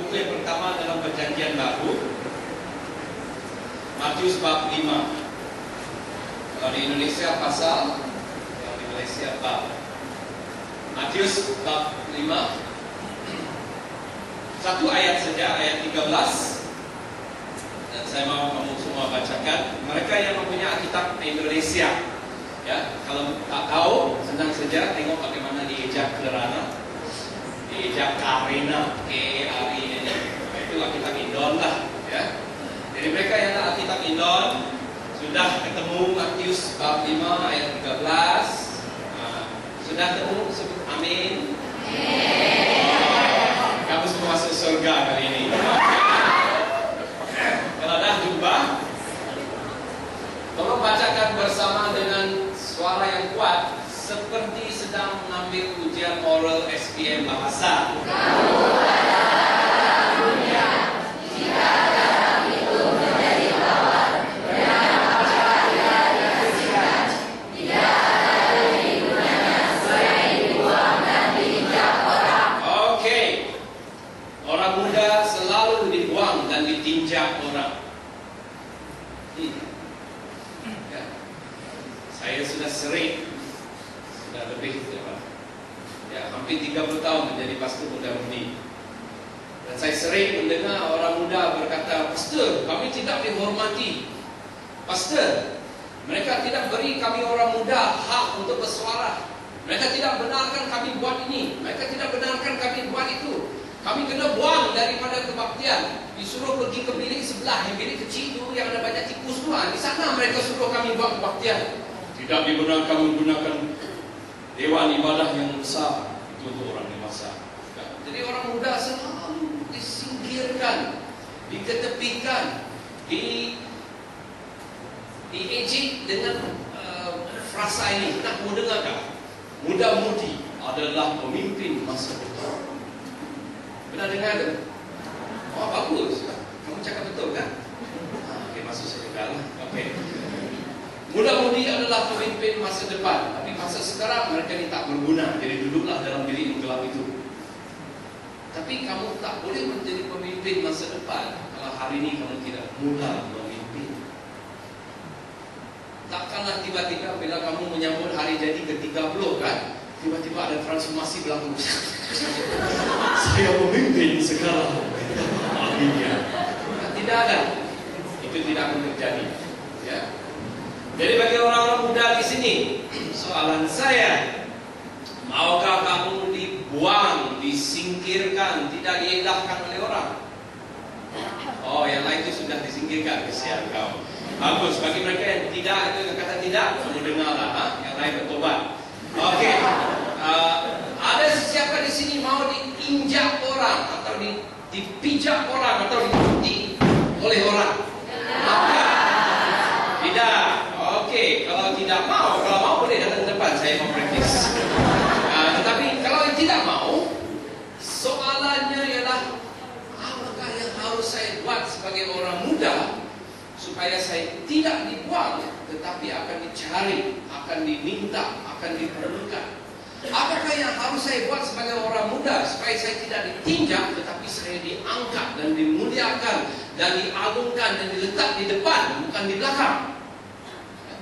buku yang pertama dalam Perjanjian Baru, Matius bab 5. Kalau di Indonesia pasal, kalau di Malaysia bab. Matius bab 5. Satu ayat saja, ayat 13. Dan saya mau kamu semua bacakan. Mereka yang mempunyai Alkitab Indonesia, ya, kalau tak tahu, senang saja tengok bagaimana diejak Kerana, diejak Karina, K-A-R-I-N-A. Itu Alkitab Indon lah, ya. Jadi mereka yang ada Alkitab Indon sudah ketemu Matius bab 5 ayat 13. Sudah ketemu, sebut amin. Kamu semua masuk surga kali ini. Kalau dah jumpa, tolong bacakan bersama dengan suara yang kuat, seperti sedang mengambil ujian oral SPM bahasa. Orang muda selalu dibuang dan ditinjak orang. Ya. Saya sudah sering, sudah lebih ya, hampir 30 tahun menjadi pastor muda-mudi. Dan saya sering mendengar orang muda berkata, "Pastor, kami tidak dihormati. Pastor, mereka tidak beri kami orang muda hak untuk bersuara. Mereka tidak benarkan kami buat ini. Mereka tidak benarkan kami buat itu. Kami kena buang daripada kebaktian. Disuruh pergi ke bilik sebelah, yang bilik kecil itu yang ada banyak tikus tu. Di sana mereka suruh kami buang kebaktian. Tidak dibenarkan menggunakan dewan ibadah yang besar. Itu untuk orang dewasa." Jadi orang muda selalu disingkirkan, diketepikan, diejek dengan frasa ini. Nak mau dengar tak? Muda-mudi adalah pemimpin masa depan. Pernah dengar tu? Oh, bagus. Kamu cakap betul kan? Okey, masuk surga lah. Okey. Muda-mudi adalah pemimpin masa depan. Tapi masa sekarang mereka ni tak berguna. Jadi duduklah dalam bilik yang gelap itu. Tapi kamu tak boleh menjadi pemimpin masa depan kalau hari ini kamu tidak mula memimpin. Takkanlah tiba-tiba bila kamu menyambut hari jadi ke-30 kan, tiba-tiba ada transformasi berlaku. Saya pemimpin sekarang. Akhirnya. Tidak ada. Itu tidak akan terjadi. Ya. Jadi bagi orang-orang muda di sini, soalan saya, maukah kamu dibuang, disingkirkan, tidak diindahkan oleh orang? Oh, yang lain itu sudah disingkirkan. Kesian kau. Bagus. Bagi mereka yang tidak, itu yang kata tidak, kamu dengarlah. Yang lain bertobat. Okey. Ada siapa di sini mau diinjak orang atau dipijak orang atau diikuti oleh orang? Tidak. Okey. Kalau tidak mau, kalau mau boleh datang ke depan, saya mau praktis. Tetapi kalau tidak mau, soalannya ialah apakah yang harus saya buat sebagai orang muda supaya saya tidak dibuang, tetapi akan dicari, akan diminta, akan diperlukan. Apakah yang harus saya buat sebagai orang muda supaya saya tidak ditinjak, tetapi saya diangkat dan dimuliakan dan diagungkan dan diletak di depan, bukan di belakang?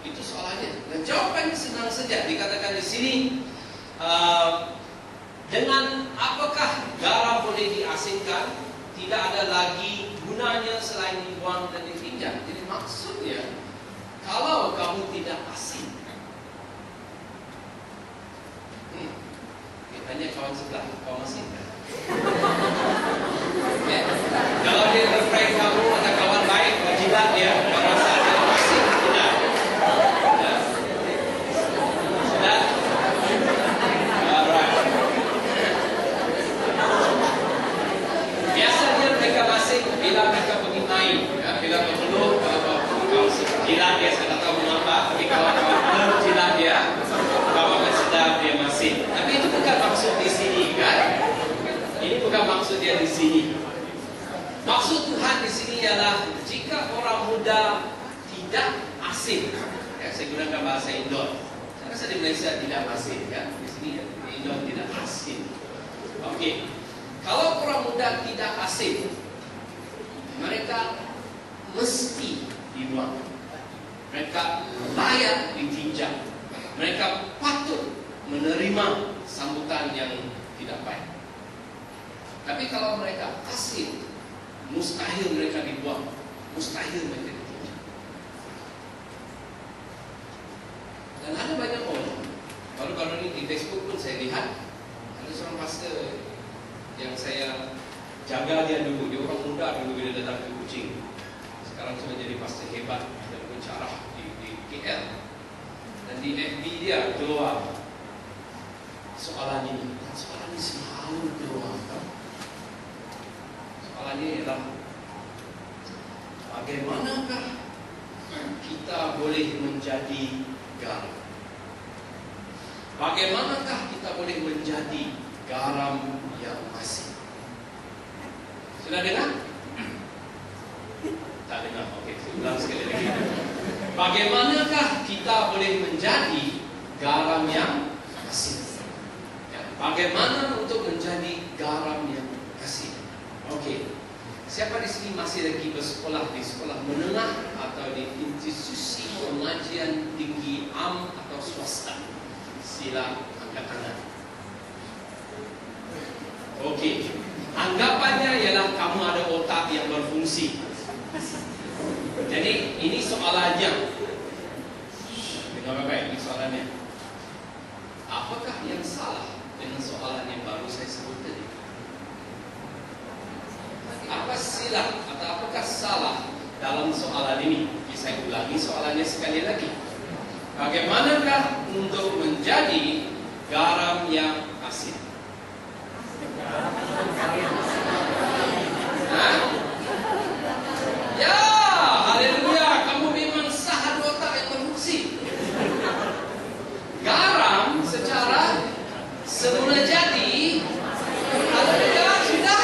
Itu soalannya. Dan jawabannya senang saja. Dikatakan di sini, dengan apakah garam boleh diasingkan? Tidak ada lagi gunanya selain dibuang dan ditinjak. Jadi maksudnya, kalau kamu tidak asing, tanya kawan sebelah, kau masih tak? Ya. Kalau dia girlfriend kamu atau kawan baik, kau jilat dia, kau rasa dia masih tidak? Ya. Sudah? Alright. Biasanya mereka masih bila mereka pergi main, ya, bila berpeluh, kalau jilat dia, saya tak tahu mengapa, tapi kalau kawan jilat dia, kamu akan sedar dia masih. Tapi itu bukan maksud di sini, kan? Ini bukan maksud dia di sini. Maksud Tuhan di sini ialah jika orang muda tidak asing, ya, saya gunakan bahasa Indon. Saya rasa di Malaysia tidak asing, kan? Di sini di Indon tidak asing. Okey. Kalau orang muda tidak asing, mereka mesti dibuang. Mereka layak ditinjau. Mereka patut menerima sambutan yang tidak baik. Tapi kalau mereka asing, mustahil mereka dibuang, mustahil mereka ditinjau. Dan ada banyak orang, baru-baru ini di Facebook pun saya lihat, ada seorang pastor yang saya jaga dia dulu. Dia orang muda dulu bila datang ke Kuching. Sekarang sudah jadi pastor hebat dan bercarah di KL. Dan di FB dia keluar soalan ini. Dan soalan ini selalu keluar. Soalan ini adalah, bagaimanakah kita boleh menjadi garam? Bagaimanakah kita boleh menjadi garam yang asin? Sudah dengar? Tak dengar? Okey, saya ulang sekali lagi. Bagaimanakah kita boleh menjadi garam yang asin? Ya, bagaimana untuk menjadi garam yang asin? Okey. Siapa di sini masih lagi bersekolah di sekolah menengah atau di institusi pengajian tinggi am atau swasta? Sila angkat tangan. Okey. Anggapannya ialah kamu ada otak yang berfungsi. Jadi ini soalannya. Dengar baik, ini soalannya. Apakah yang salah dengan soalan yang baru saya sebut tadi? Apa silap atau apakah salah dalam soalan ini? Saya ulangi soalannya sekali lagi. Bagaimanakah untuk menjadi garam yang asin? Hah? Ya, haleluya, kamu memang sah otak yang berfungsi. Garam secara semula jadi, haleluya, sudah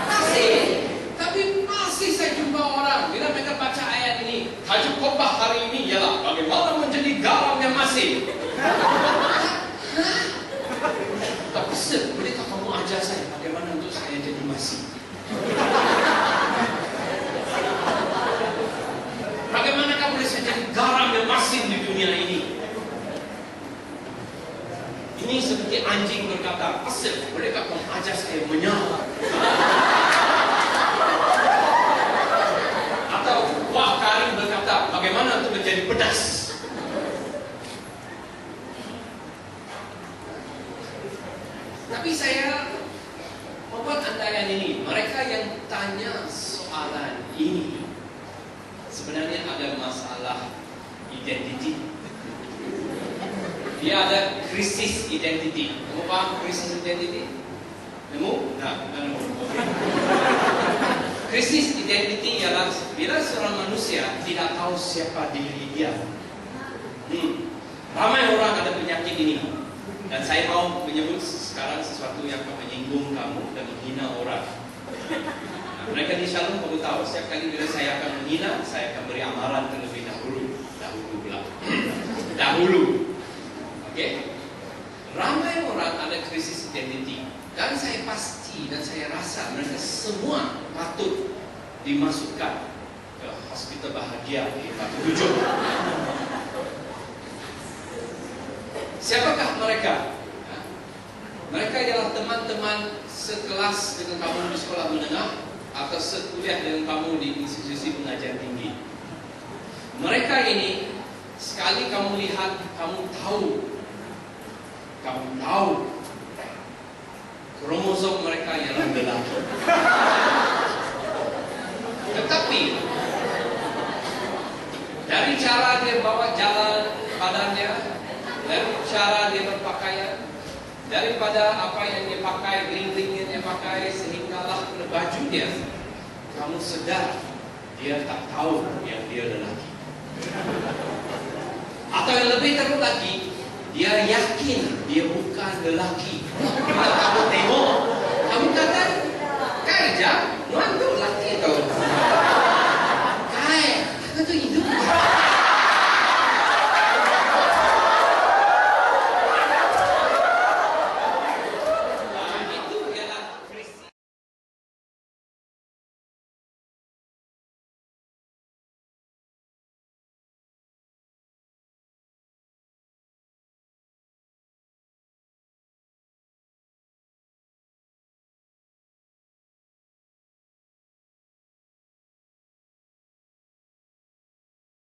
asin. Tapi masih saya jumpa orang bila mereka baca ayat ini, tajuk khotbah hari ini ialah bagaimana menjadi garam yang asin. Tapi bolehkah kamu ajar saya bagaimana untuk saya jadi masin? Bagaimanakah boleh saya jadi garam yang masin di dunia ini? Ini seperti anjing berkata, "Asal, bolehkah kamu ajar saya menyala?" Atau wah kari berkata, "Bagaimana untuk menjadi pedas?" Tapi saya membuat andaian ini, mereka yang tanya soalan ini sebenarnya ada masalah identiti. Dia ada krisis identiti. Kamu paham krisis identiti? Nemu? Nah, nemu. Okay. Krisis identiti ialah bila seorang manusia tidak tahu siapa diri dia. Ramai orang ada penyakit ini. Dan saya mau menyebut sekarang sesuatu yang akan menyinggung kamu dan menghina orang. Nah, mereka di Shalom perlu tahu, setiap kali bila saya akan menghina, saya akan beri amaran terlebih dahulu. Dahulu. Okey? Ramai orang ada krisis identiti. Dan saya pasti dan saya rasa mereka semua patut dimasukkan ke hospital bahagia di Batu Tujuh. Siapakah mereka? Mereka ialah teman-teman sekelas dengan kamu di sekolah menengah atau sekuliah dengan kamu di institusi pengajian tinggi. Mereka ini sekali kamu lihat, kamu tahu kromosom mereka ialah lelaki. Tetapi dari cara dia bawa jalan badannya, dari cara dia berpakaian, daripada apa yang dia pakai, ring-ring yang dia pakai, sehinggalah baju dia, kamu sedar dia tak tahu yang dia lelaki. Atau yang lebih teruk lagi, dia yakin dia bukan lelaki. Bila kamu tengok